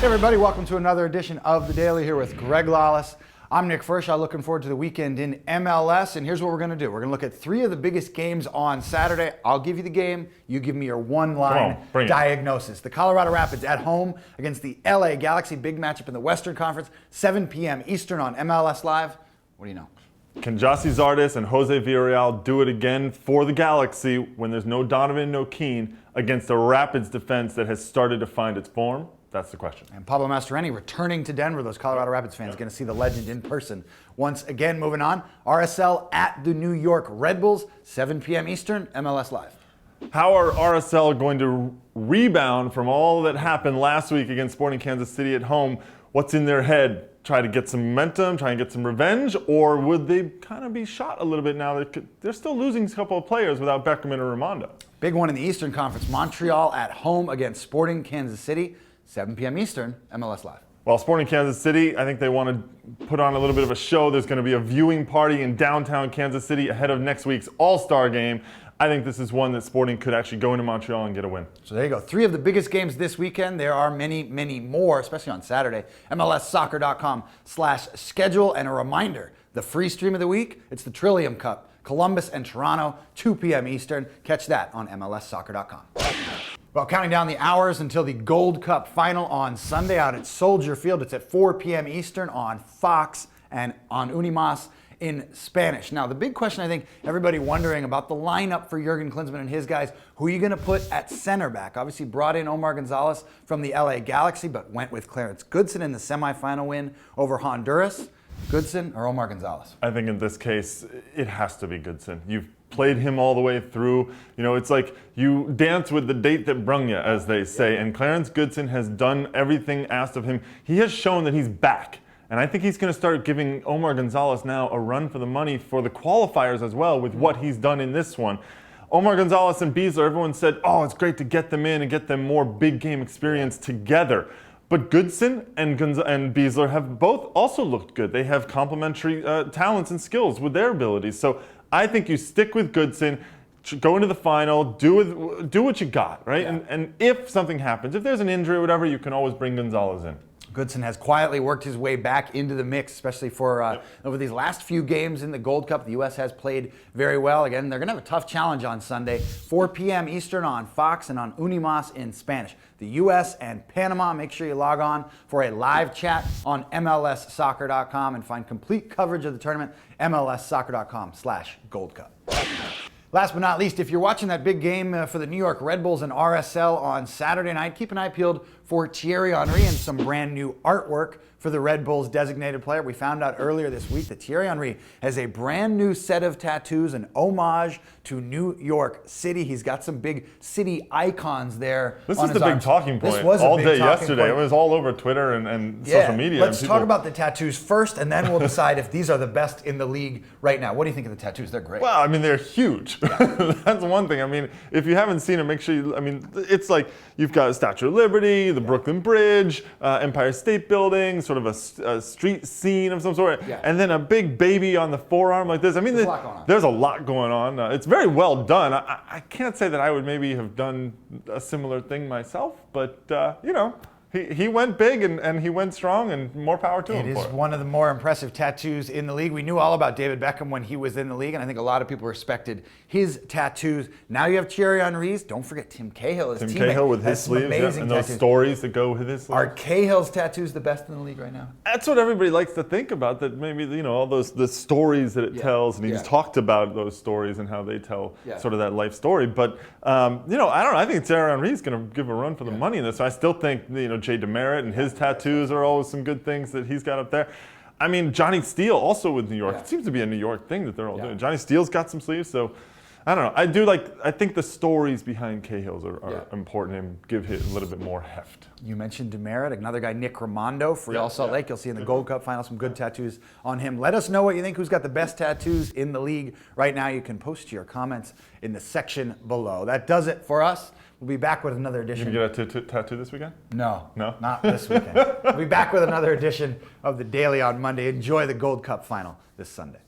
Hey everybody, welcome to another edition of The Daily here with Greg Lalas. I'm Nick Firchau, looking forward to the weekend in MLS, and here's what we're going to do. We're going to look at three of the biggest games on Saturday. I'll give you the game, you give me your one-line diagnosis. The Colorado Rapids at home against the LA Galaxy, big matchup in the Western Conference, 7 p.m. Eastern on MLS Live. What do you know? Can Jossie Zardes and Jose Villarreal do it again for the Galaxy when there's no Donovan, no Keane, against a Rapids defense that has started to find its form? That's the question. And Pablo Mastroeni returning to Denver. Those Colorado Rapids fans going to see the legend in person once again. Moving on, RSL at the New York Red Bulls, 7 p.m. Eastern, MLS Live. How are RSL going to rebound from all that happened last week against Sporting Kansas City at home? What's in their head? Try to get some momentum, try and get some revenge, or would they kind of be shot a little bit now? They're still losing a couple of players without Beckham and Raimondo. Big one in the Eastern Conference, Montreal at home against Sporting Kansas City, 7 p.m. Eastern, MLS Live. Well, Sporting Kansas City, I think they want to put on a little bit of a show. There's going to be a viewing party in downtown Kansas City ahead of next week's All-Star game. I think this is one that Sporting could actually go into Montreal and get a win. So there you go. Three of the biggest games this weekend. There are many, many more, especially on Saturday. MLSsoccer.com/schedule. And a reminder, the free stream of the week, it's the Trillium Cup. Columbus and Toronto, 2 p.m. Eastern. Catch that on MLSsoccer.com. Well, counting down the hours until the Gold Cup final on Sunday out at Soldier Field. It's at 4 p.m. Eastern on Fox and on Unimas in Spanish. Now, the big question I think everybody wondering about the lineup for Jurgen Klinsmann and his guys, who are you going to put at center back? Obviously brought in Omar Gonzalez from the LA Galaxy, but went with Clarence Goodson in the semifinal win over Honduras. Goodson or Omar Gonzalez? I think in this case, it has to be Goodson. You've played him all the way through. You know, it's like you dance with the date that brung you, as they say. And Clarence Goodson has done everything asked of him. He has shown that he's back. And I think he's going to start giving Omar Gonzalez now a run for the money for the qualifiers as well with what he's done in this one. Omar Gonzalez and Beasler, everyone said, oh, it's great to get them in and get them more big game experience together. But Goodson and Beasler have both also looked good. They have complementary talents and skills with their abilities. So I think you stick with Goodson, go into the final, do what you got, right? Yeah. And if something happens, if there's an injury or whatever, you can always bring Gonzalez in. Goodson has quietly worked his way back into the mix, especially for over these last few games in the Gold Cup. The U.S. has played very well. Again, they're going to have a tough challenge on Sunday, 4 p.m. Eastern on Fox and on Unimas in Spanish. The U.S. and Panama, make sure you log on for a live chat on MLSsoccer.com and find complete coverage of the tournament, MLSsoccer.com/Gold Cup. Last but not least, if you're watching that big game for the New York Red Bulls and RSL on Saturday night, keep an eye peeled for Thierry Henry and some brand new artwork for the Red Bulls designated player. We found out earlier this week that Thierry Henry has a brand new set of tattoos, an homage to New York City. He's got some big city icons there. This is the big talking point all day yesterday. It was all over Twitter and social media. Let's talk about the tattoos first, and then we'll decide if these are the best in the league right now. What do you think of the tattoos? They're great. Well, I mean, they're huge. That's one thing. I mean, if you haven't seen it, make sure you, I mean, it's like you've got Statue of Liberty, the Brooklyn Bridge, Empire State Building, sort of a street scene of some sort, and then a big baby on the forearm like this. I mean, there's a lot going on. It's very well done. I can't say that I would maybe have done a similar thing myself, but you know, he went big and he went strong, and more power to him. It is one of the more impressive tattoos in the league. We knew all about David Beckham when he was in the league, and I think a lot of people respected his tattoos. Now you have Thierry Henry's. Don't forget Tim Cahill, his teammate. Tim Cahill with his sleeves, and those stories that go with his sleeves. Are Cahill's tattoos the best in the league right now? That's what everybody likes to think about, that maybe, you know, all the stories that it tells, and he's talked about those stories and how they tell sort of that life story. But, you know, I don't know. I think Thierry Henry's going to give a run for the money in this. So I still think, you know, Jay Demerit and his tattoos are always some good things that he's got up there. I mean, Johnny Steele also with New York. It seems to be a New York thing that they're all doing. Johnny Steele's got some sleeves, so I don't know. I think the stories behind Cahill's are important and give it a little bit more heft. You mentioned Demerit, another guy, Nick Raimondo, for Real Salt Lake. You'll see in the Gold Cup final some good tattoos on him. Let us know what you think. Who's got the best tattoos in the league right now? You can post your comments in the section below. That does it for us. We'll be back with another edition. You gonna get a tattoo this weekend? No, no, not this weekend. We'll be back with another edition of The Daily on Monday. Enjoy the Gold Cup final this Sunday.